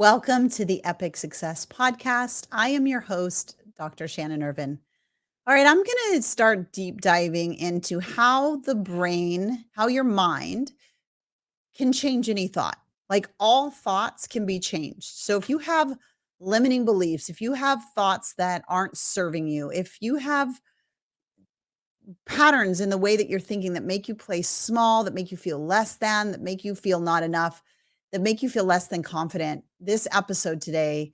Welcome to the Epic Success Podcast. I am your host, Dr. Shannon Irvine. All right, I'm going to start deep diving into how the brain, how your mind can change any thought. Like all thoughts can be changed. So if you have limiting beliefs, if you have thoughts that aren't serving you, if you have patterns in the way that you're thinking that make you play small, that make you feel less than, that make you feel not enough, that make you feel less than confident, this episode today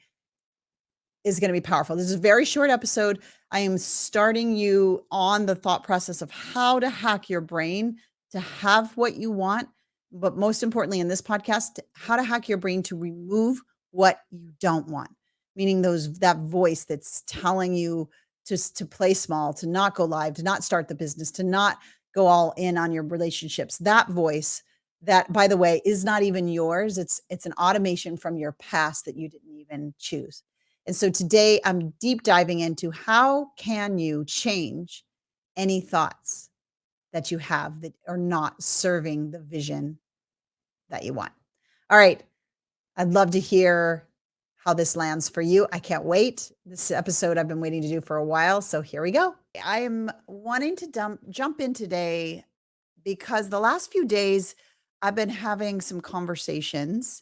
is going to be powerful. This is a very short episode. I am starting you on the thought process of how to hack your brain to have what you want. But most importantly, in this podcast, how to hack your brain to remove what you don't want, meaning that voice that's telling you to play small, to not go live, to not start the business, to not go all in on your relationships. That voice that, by the way, is not even yours. It's an automation from your past that you didn't even choose. And so today I'm deep diving into how can you change any thoughts that you have that are not serving the vision that you want. All right. I'd love to hear how this lands for you. I can't wait. This episode I've been waiting to do for a while. So here we go. I am wanting to jump in today because the last few days I've been having some conversations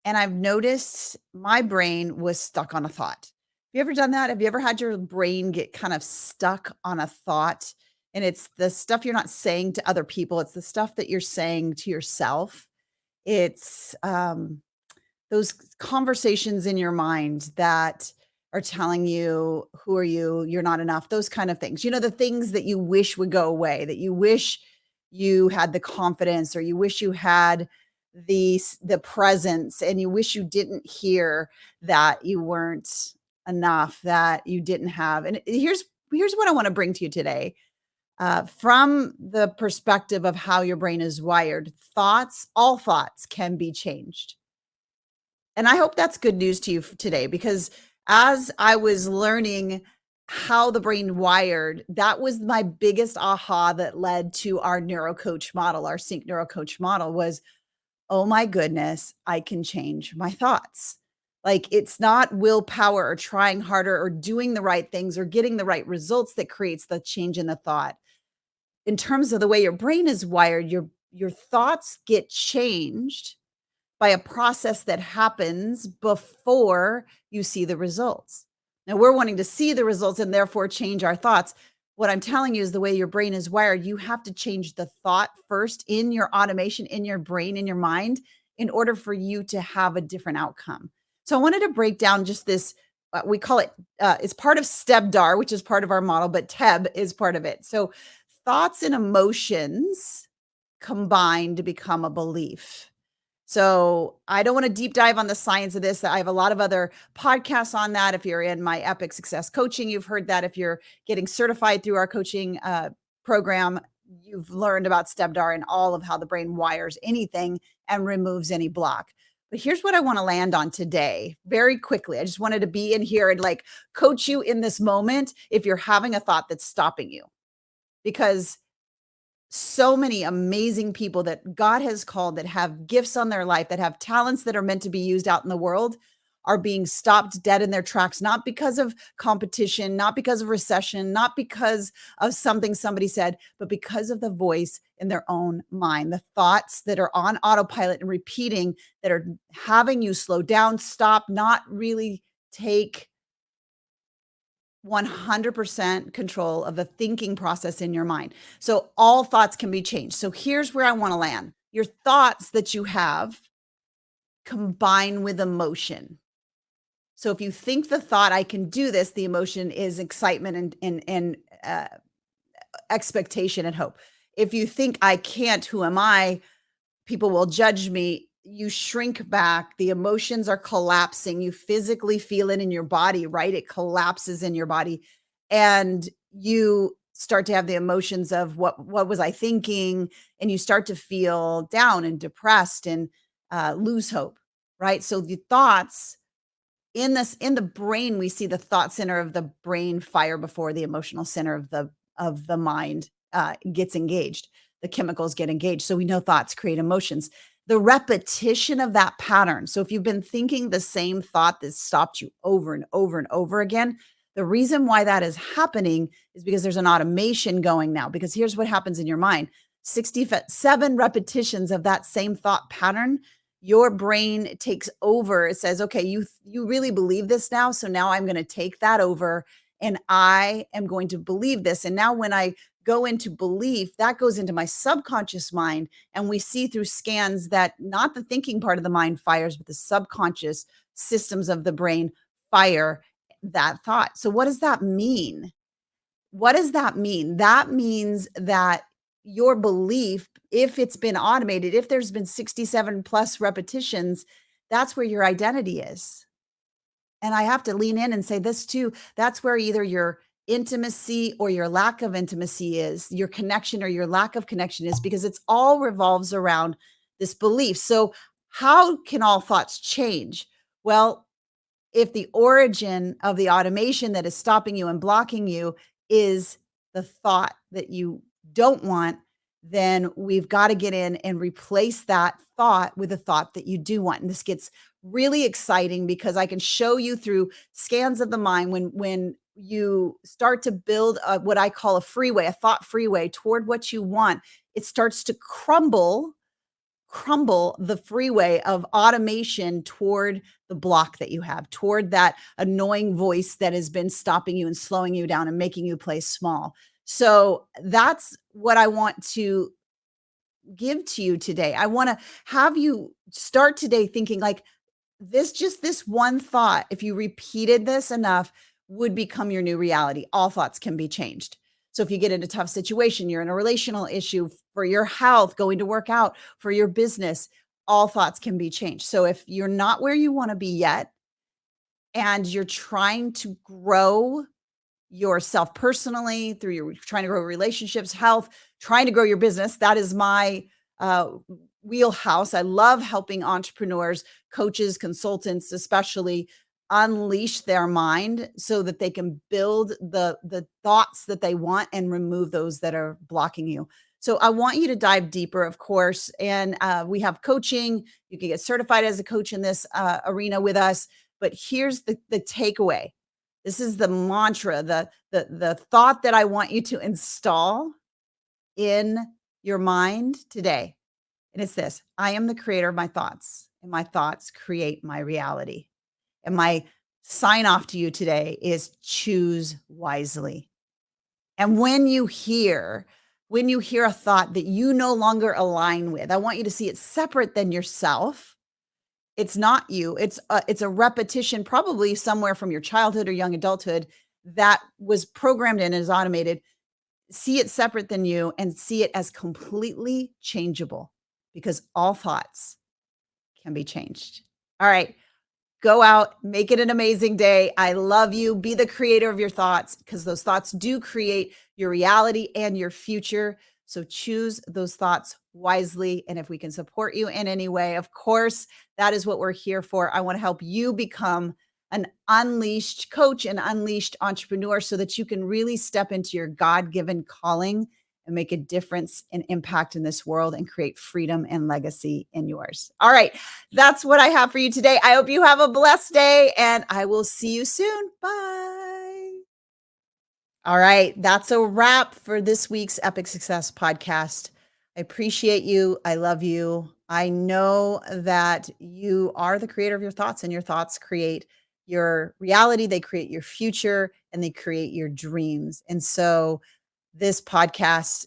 and I've noticed my brain was stuck on a thought. Have you ever done that? Have you ever had your brain get kind of stuck on a thought? And it's the stuff you're not saying to other people, it's the stuff that you're saying to yourself. It's those conversations in your mind that are telling you, who are you? You're not enough. Those kind of things. You know, the things that you wish would go away, that you wish you had the confidence or you wish you had the presence and you wish you didn't hear that you weren't enough, that you didn't have. And here's what I want to bring to you today. From the perspective of how your brain is wired, all thoughts can be changed. And I hope that's good news to you today, because as I was learning how the brain wired, that was my biggest aha that led to our neurocoach model, our sync neurocoach model was, oh my goodness, I can change my thoughts. Like it's not willpower or trying harder or doing the right things or getting the right results that creates the change in the thought. In terms of the way your brain is wired, your thoughts get changed by a process that happens before you see the results. Now, we're wanting to see the results and therefore change our thoughts. What I'm telling you is the way your brain is wired, you have to change the thought first in your automation, in your brain, in your mind, in order for you to have a different outcome. So I wanted to break down just this, we call it, it's part of STEBDAR, which is part of our model, but TEB is part of it. So thoughts and emotions combine to become a belief. So I don't want to deep dive on the science of this. I have a lot of other podcasts on that. If you're in my Epic Success Coaching, you've heard that. If you're getting certified through our coaching program, you've learned about STEBDAR and all of how the brain wires anything and removes any block. But here's what I want to land on today very quickly. I just wanted to be in here and like coach you in this moment if you're having a thought that's stopping you. Because so many amazing people that God has called that have gifts on their life, that have talents that are meant to be used out in the world are being stopped dead in their tracks, not because of competition, not because of recession, not because of something somebody said, but because of the voice in their own mind, the thoughts that are on autopilot and repeating that are having you slow down, stop, not really take 100% control of the thinking process in your mind. So all thoughts can be changed. So here's where I want to land. Your thoughts that you have combine with emotion. So if you think the thought, I can do this, the emotion is excitement and expectation and hope. If you think I can't, who am I? People will judge me. You shrink back. The emotions are collapsing. You physically feel it in your body, right? It collapses in your body. And you start to have the emotions of what was I thinking? And you start to feel down and depressed and lose hope, right? So the thoughts in the brain, we see the thought center of the brain fire before the emotional center of the mind gets engaged. The chemicals get engaged. So we know thoughts create emotions. The repetition of that pattern. So if you've been thinking the same thought that stopped you over and over and over again, the reason why that is happening is because there's an automation going now. Because here's what happens in your mind: 67 repetitions of that same thought pattern. Your brain takes over. It says, okay, you really believe this now. So now I'm going to take that over and I am going to believe this. And now when I go into belief, that goes into my subconscious mind. And we see through scans that not the thinking part of the mind fires, but the subconscious systems of the brain fire that thought. So, what does that mean? What does that mean? That means that your belief, if it's been automated, if there's been 67 plus repetitions, that's where your identity is. And I have to lean in and say this too. That's where either your intimacy or your lack of intimacy is, your connection or your lack of connection is, because it's all revolves around this belief. So, how can all thoughts change? Well, if the origin of the automation that is stopping you and blocking you is the thought that you don't want, then we've got to get in and replace that thought with a thought that you do want. And this gets really exciting because I can show you through scans of the mind when you start to build what I call a freeway, a thought freeway toward what you want, it starts to crumble the freeway of automation toward the block that you have, toward that annoying voice that has been stopping you and slowing you down and making you play small. So that's what I want to give to you today. I want to have you start today thinking like this one thought, if you repeated this enough, would become your new reality. All thoughts can be changed. So if you get in a tough situation, you're in a relational issue, for your health, going to work out, for your business, all thoughts can be changed. So if you're not where you want to be yet and you're trying to grow yourself personally, through your trying to grow relationships, health, trying to grow your business. That is my uh, wheelhouse. I love helping entrepreneurs, coaches, consultants, especially unleash their mind so that they can build the thoughts that they want and remove those that are blocking you. So I want you to dive deeper, of course, and we have coaching. You can get certified as a coach in this arena with us. But here's the takeaway: this is the mantra, the thought that I want you to install in your mind today. And it's this: I am the creator of my thoughts, and my thoughts create my reality. And my sign off to you today is choose wisely. And when you hear a thought that you no longer align with, I want you to see it separate than yourself. It's not you. It's a repetition, probably somewhere from your childhood or young adulthood, that was programmed in and is automated. See it separate than you and see it as completely changeable, because all thoughts can be changed. All right. Go out, make it an amazing day. I love you. Be the creator of your thoughts, because those thoughts do create your reality and your future. So choose those thoughts wisely. And if we can support you in any way, of course, that is what we're here for. I want to help you become an unleashed coach, an unleashed entrepreneur, so that you can really step into your God given calling and make a difference and impact in this world and create freedom and legacy in yours. All right. That's what I have for you today. I hope you have a blessed day, and I will see you soon. Bye. All right. That's a wrap for this week's Epic Success podcast. I appreciate you. I love you. I know that you are the creator of your thoughts, and your thoughts create your reality. They create your future, and they create your dreams. And so this podcast,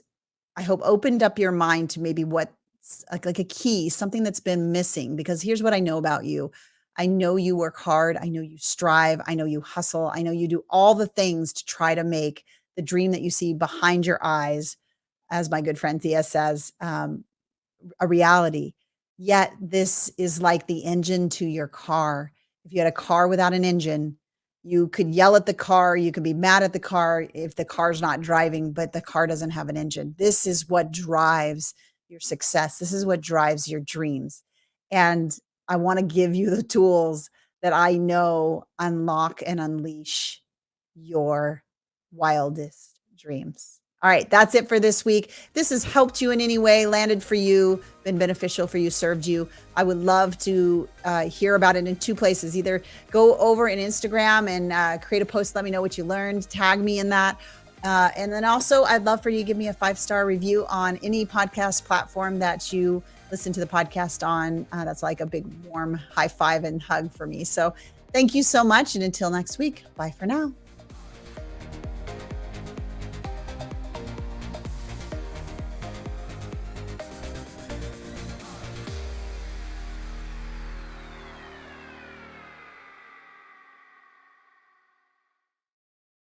I hope, opened up your mind to maybe what's like a key, something that's been missing. Because here's what I know about you: I know you work hard. I know you strive. I know you hustle. I know you do all the things to try to make the dream that you see behind your eyes, as my good friend Thea says, a reality. Yet this is like the engine to your car. If you had a car without an engine, you could yell at the car, you could be mad at the car if the car's not driving, but the car doesn't have an engine. This is what drives your success. This is what drives your dreams. And I want to give you the tools that I know unlock and unleash your wildest dreams. All right, that's it for this week. This has helped you in any way, landed for you, been beneficial for you, served you. I would love to hear about it in two places. Either go over in Instagram and create a post, let me know what you learned, tag me in that. And then also, I'd love for you to give me a 5-star review on any podcast platform that you listen to the podcast on. That's like a big warm high five and hug for me. So thank you so much. And until next week, bye for now.